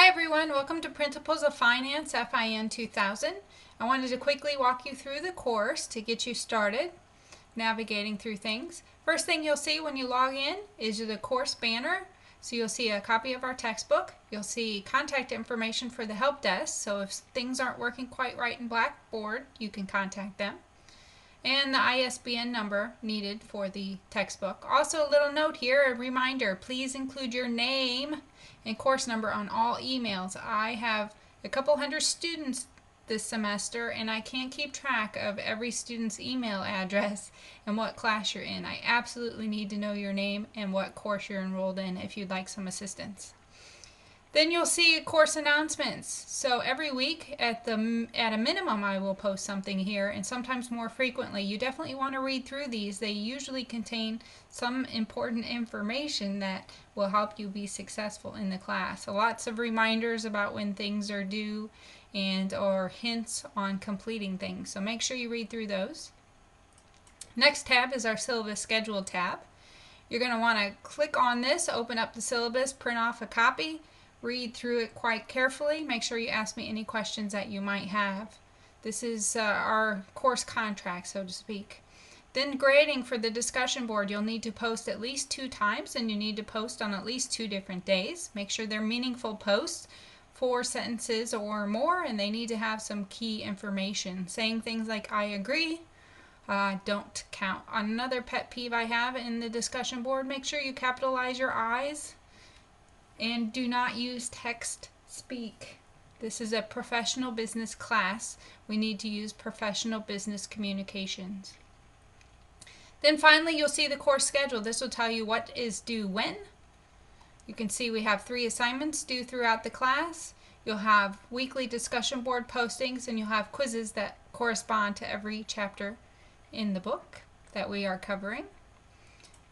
Hi everyone, welcome to Principles of Finance FIN2000. I wanted to quickly walk you through the course to get you started navigating through things. First thing you'll see when you log in is the course banner. So you'll see a copy of our textbook. You'll see contact information for the help desk, so if things aren't working quite right in Blackboard, you can contact them. And the ISBN number needed for the textbook. Also a little note here, a reminder, please include your name and course number on all emails. I have a couple hundred students this semester and I can't keep track of every student's email address and what class you're in. I absolutely need to know your name and what course you're enrolled in if you'd like some assistance. Then you'll see course announcements. So every week at a minimum I will post something here, and sometimes more frequently. You definitely want to read through these. They usually contain some important information that will help you be successful in the class. So lots of reminders about when things are due and or hints on completing things. So make sure you read through those. Next tab is our Syllabus Schedule tab. You're going to want to click on this, open up the syllabus, print off a copy, read through it quite carefully. Make sure you ask me any questions that you might have. This is our course contract, so to speak. Then grading for the discussion board. You'll need to post at least 2 times, and you need to post on at least 2 different days. Make sure they're meaningful posts, 4 sentences or more, and they need to have some key information. Saying things like I agree don't count. Another pet peeve I have in the discussion board, make sure you capitalize your I's. And do not use text speak. This is a professional business class. We need to use professional business communications. Then finally you'll see the course schedule. This will tell you what is due when. You can see we have 3 assignments due throughout the class. You'll have weekly discussion board postings, and you'll have quizzes that correspond to every chapter in the book that we are covering.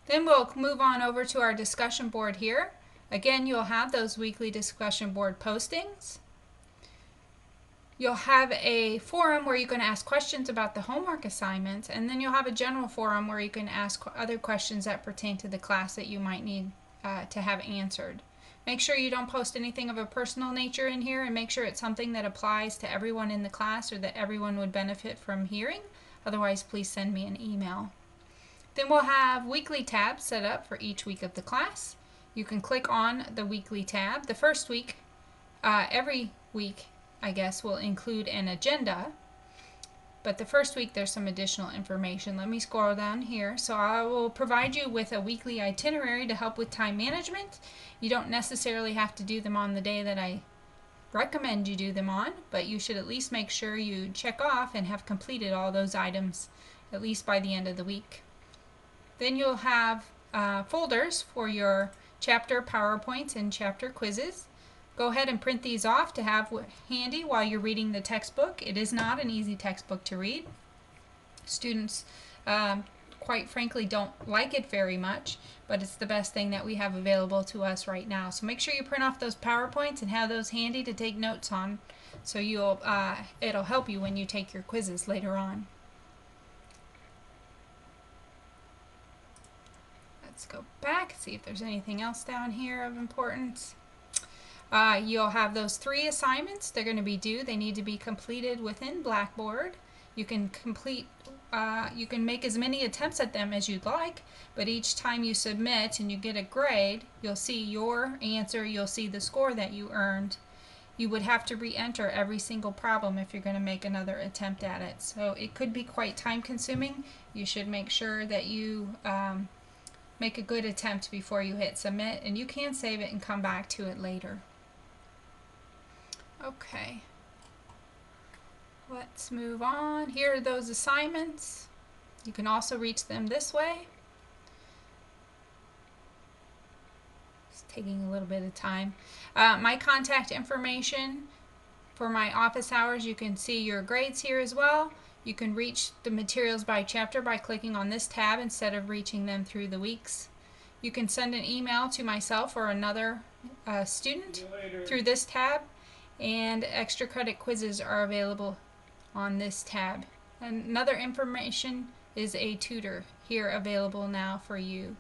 Then we'll move on over to our discussion board here. Again, you'll have those weekly discussion board postings. You'll have a forum where you can ask questions about the homework assignments, and then you'll have a general forum where you can ask other questions that pertain to the class that you might need to have answered. Make sure you don't post anything of a personal nature in here, and make sure it's something that applies to everyone in the class or that everyone would benefit from hearing. Otherwise, please send me an email. Then we'll have weekly tabs set up for each week of the class. You can click on the weekly tab. The first week, every week, I guess, will include an agenda. But the first week, there's some additional information. Let me scroll down here. So I will provide you with a weekly itinerary to help with time management. You don't necessarily have to do them on the day that I recommend you do them on, but you should at least make sure you check off and have completed all those items, at least by the end of the week. Then you'll have folders for your chapter PowerPoints and chapter quizzes. Go ahead and print these off to have handy while you're reading the textbook. It is not an easy textbook to read. Students, quite frankly, don't like it very much, but it's the best thing that we have available to us right now. So make sure you print off those PowerPoints and have those handy to take notes on, so it'll help you when you take your quizzes later on. Let's go back, see if there's anything else down here of importance. You'll have those 3 assignments. They're going to be due. They need to be completed within Blackboard. You can you can make as many attempts at them as you'd like, but each time you submit and you get a grade, you'll see your answer, you'll see the score that you earned. You would have to re-enter every single problem if you're going to make another attempt at it. So it could be quite time consuming. You should make sure that you make a good attempt before you hit submit, and you can save it and come back to it later. Okay, let's move on. Here are those assignments. You can also reach them this way. It's taking a little bit of time. My contact information for my office hours, you can see your grades here as well. You can reach the materials by chapter by clicking on this tab instead of reaching them through the weeks. You can send an email to myself or another student through this tab, and extra credit quizzes are available on this tab. Another information is a tutor here available now for you.